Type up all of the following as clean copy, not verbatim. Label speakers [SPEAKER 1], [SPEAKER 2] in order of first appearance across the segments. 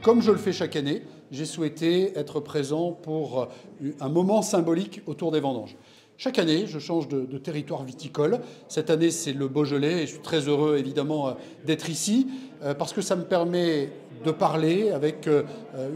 [SPEAKER 1] comme je le fais chaque année, j'ai souhaité être présent pour un moment symbolique autour des vendanges. Chaque année, je change de territoire viticole. Cette année, c'est le Beaujolais et je suis très heureux évidemment d'être ici parce que ça me permet de parler avec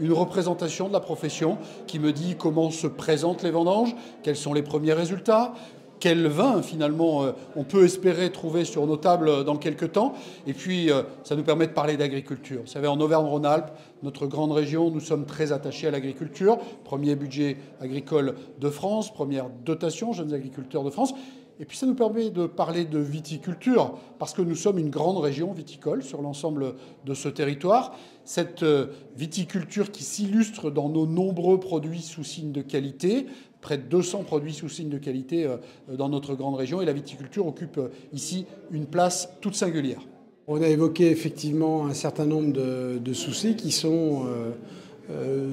[SPEAKER 1] une représentation de la profession qui me dit comment se présentent les vendanges, quels sont les premiers résultats, quel vin finalement on peut espérer trouver sur nos tables dans quelques temps. Et puis ça nous permet de parler d'agriculture. Vous savez, en Auvergne-Rhône-Alpes, notre grande région, nous sommes très attachés à l'agriculture. Premier budget agricole de France, première dotation jeunes agriculteurs de France. Et puis ça nous permet de parler de viticulture, parce que nous sommes une grande région viticole sur l'ensemble de ce territoire. Cette viticulture qui s'illustre dans nos nombreux produits sous signe de qualité, près de 200 produits sous signe de qualité dans notre grande région, et la viticulture occupe ici une place toute singulière.
[SPEAKER 2] On a évoqué effectivement un certain nombre de soucis qui sont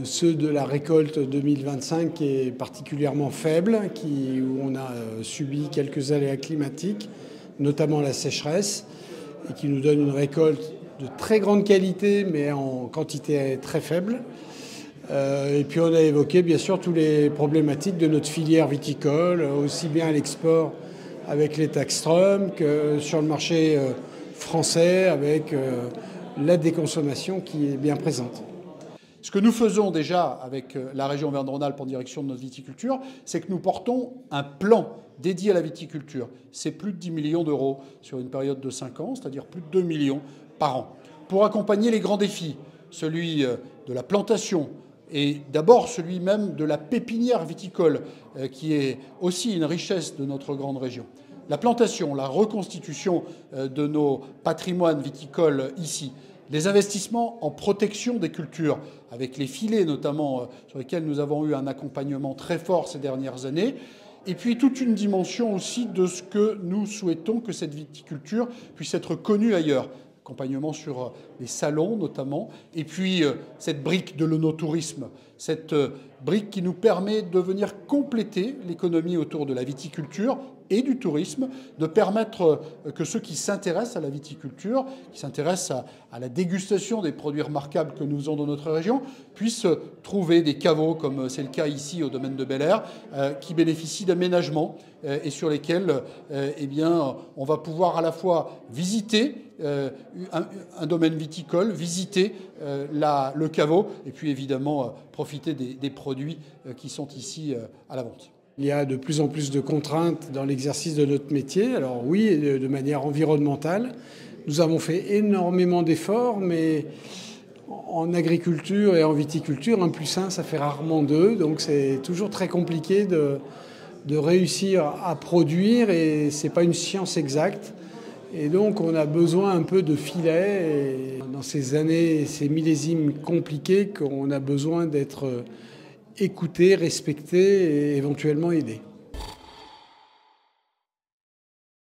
[SPEAKER 2] ceux de la récolte 2025 qui est particulièrement faible, où on a subi quelques aléas climatiques, notamment la sécheresse, et qui nous donne une récolte de très grande qualité mais en quantité très faible. Et puis on a évoqué bien sûr toutes les problématiques de notre filière viticole, aussi bien à l'export avec les taxes Trump que sur le marché français avec la déconsommation qui est bien présente.
[SPEAKER 1] Ce que nous faisons déjà avec la région Auvergne-Rhône-Alpes en direction de notre viticulture, c'est que nous portons un plan dédié à la viticulture. C'est plus de 10 millions d'euros sur une période de 5 ans, c'est-à-dire plus de 2 millions par an, pour accompagner les grands défis, celui de la plantation, et d'abord celui même de la pépinière viticole, qui est aussi une richesse de notre grande région. La plantation, la reconstitution de nos patrimoines viticoles ici, les investissements en protection des cultures, avec les filets notamment, sur lesquels nous avons eu un accompagnement très fort ces dernières années, et puis toute une dimension aussi de ce que nous souhaitons que cette viticulture puisse être connue ailleurs. Accompagnement sur les salons notamment, et puis cette brique de l'œnotourisme, cette brique qui nous permet de venir compléter l'économie autour de la viticulture et du tourisme, de permettre que ceux qui s'intéressent à la viticulture, qui s'intéressent à la dégustation des produits remarquables que nous avons dans notre région, puissent trouver des caveaux, comme c'est le cas ici au domaine de Bel-Air, qui bénéficient d'aménagements et sur lesquels eh bien, on va pouvoir à la fois visiter un domaine viticole, visiter le caveau et puis évidemment profiter des produits qui sont ici à la vente.
[SPEAKER 2] Il y a de plus en plus de contraintes dans l'exercice de notre métier. Alors oui, de manière environnementale, nous avons fait énormément d'efforts, mais en agriculture et en viticulture, 1 + 1, ça fait rarement 2. Donc c'est toujours très compliqué de réussir à produire et c'est pas une science exacte. Et donc on a besoin un peu de filet. Et dans ces années, ces millésimes compliqués, qu'on a besoin d'être écouter, respecter et éventuellement aider.